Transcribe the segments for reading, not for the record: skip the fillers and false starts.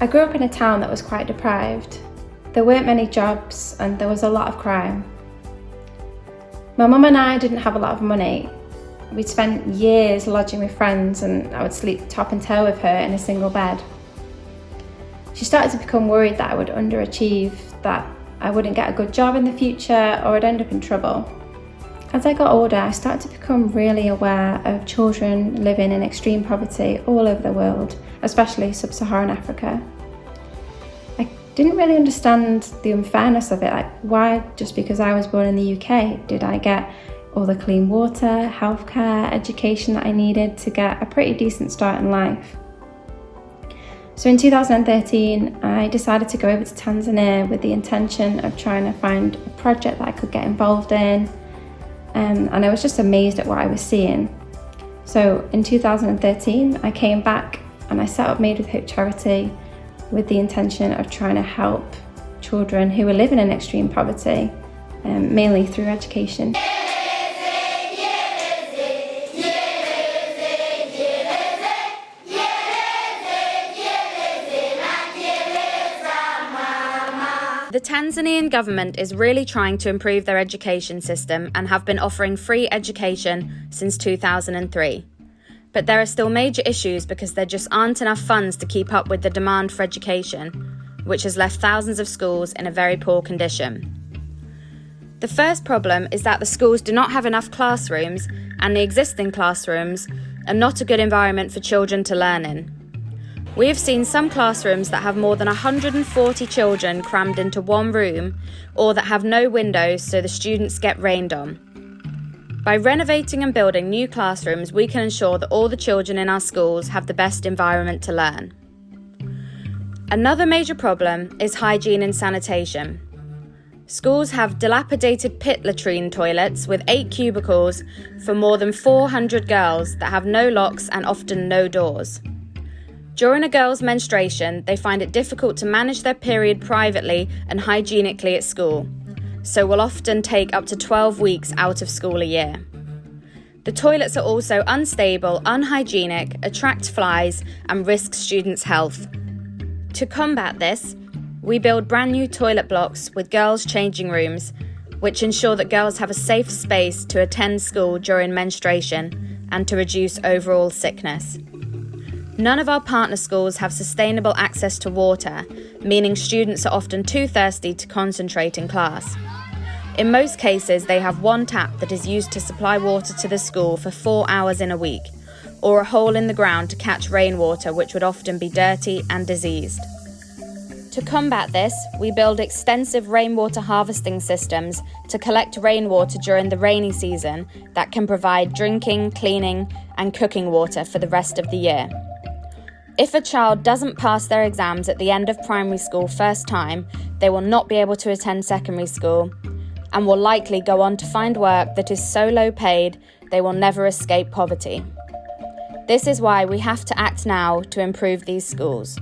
I grew up in a town that was quite deprived. There weren't many jobs and there was a lot of crime. My mum and I didn't have a lot of money. We'd spent years lodging with friends and I would sleep top and tail with her in a single bed. She started to become worried that I would underachieve, that I wouldn't get a good job in the future or I'd end up in trouble. As I got older, I started to become really aware of children living in extreme poverty all over the world, especially sub-Saharan Africa. I didn't really understand the unfairness of it, like why, just because I was born in the UK, did I get all the clean water, healthcare, education that I needed to get a pretty decent start in life. So in 2013, I decided to go over to Tanzania with the intention of trying to find a project that I could get involved in. And I was just amazed at what I was seeing. So in 2013, I came back and I set up Made with Hope charity with the intention of trying to help children who were living in extreme poverty, mainly through education. The Tanzanian government is really trying to improve their education system and have been offering free education since 2003. But there are still major issues because there just aren't enough funds to keep up with the demand for education, which has left thousands of schools in a very poor condition. The first problem is that the schools do not have enough classrooms, and the existing classrooms are not a good environment for children to learn in. We have seen some classrooms that have more than 140 children crammed into one room, or that have no windows so the students get rained on. By renovating and building new classrooms, we can ensure that all the children in our schools have the best environment to learn. Another major problem is hygiene and sanitation. Schools have dilapidated pit latrine toilets with 8 cubicles for more than 400 girls that have no locks and often no doors. During a girl's menstruation, they find it difficult to manage their period privately and hygienically at school, so will often take up to 12 weeks out of school a year. The toilets are also unstable, unhygienic, attract flies, and risk students' health. To combat this, we build brand new toilet blocks with girls' changing rooms, which ensure that girls have a safe space to attend school during menstruation and to reduce overall sickness. None of our partner schools have sustainable access to water, meaning students are often too thirsty to concentrate in class. In most cases, they have one tap that is used to supply water to the school for 4 hours in a week, or a hole in the ground to catch rainwater, which would often be dirty and diseased. To combat this, we build extensive rainwater harvesting systems to collect rainwater during the rainy season that can provide drinking, cleaning, and cooking water for the rest of the year. If a child doesn't pass their exams at the end of primary school first time, they will not be able to attend secondary school and will likely go on to find work that is so low paid they will never escape poverty. This is why we have to act now to improve these schools.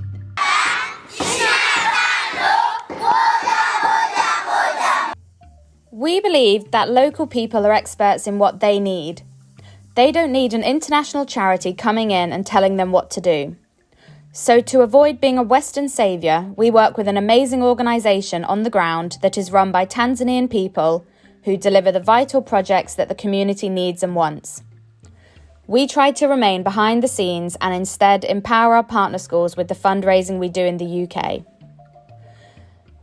We believe that local people are experts in what they need. They don't need an international charity coming in and telling them what to do. So to avoid being a Western saviour, we work with an amazing organisation on the ground that is run by Tanzanian people who deliver the vital projects that the community needs and wants. We try to remain behind the scenes and instead empower our partner schools with the fundraising we do in the UK.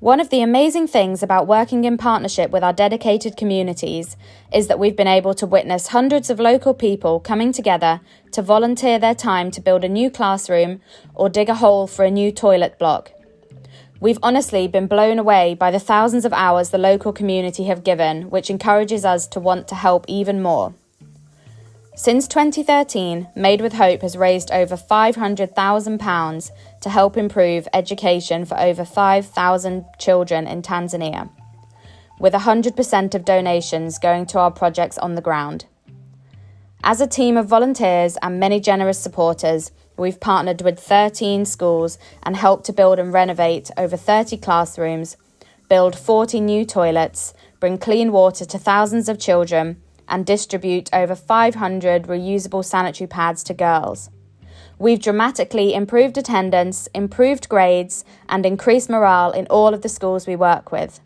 One of the amazing things about working in partnership with our dedicated communities is that we've been able to witness hundreds of local people coming together to volunteer their time to build a new classroom or dig a hole for a new toilet block. We've honestly been blown away by the thousands of hours the local community have given, which encourages us to want to help even more. Since 2013, Made with Hope has raised over £500,000 to help improve education for over 5,000 children in Tanzania, with 100% of donations going to our projects on the ground. As a team of volunteers and many generous supporters, we've partnered with 13 schools and helped to build and renovate over 30 classrooms, build 40 new toilets, bring clean water to thousands of children, and distribute over 500 reusable sanitary pads to girls. We've dramatically improved attendance, improved grades, and increased morale in all of the schools we work with.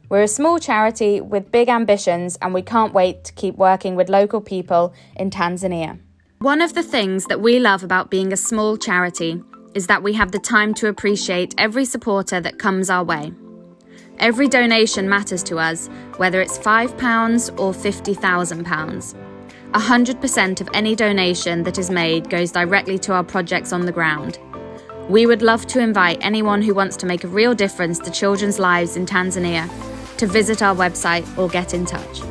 We're a small charity with big ambitions, and we can't wait to keep working with local people in Tanzania. One of the things that we love about being a small charity is that we have the time to appreciate every supporter that comes our way. Every donation matters to us, whether it's £5 or £50,000. 100% of any donation that is made goes directly to our projects on the ground. We would love to invite anyone who wants to make a real difference to children's lives in Tanzania to visit our website or get in touch.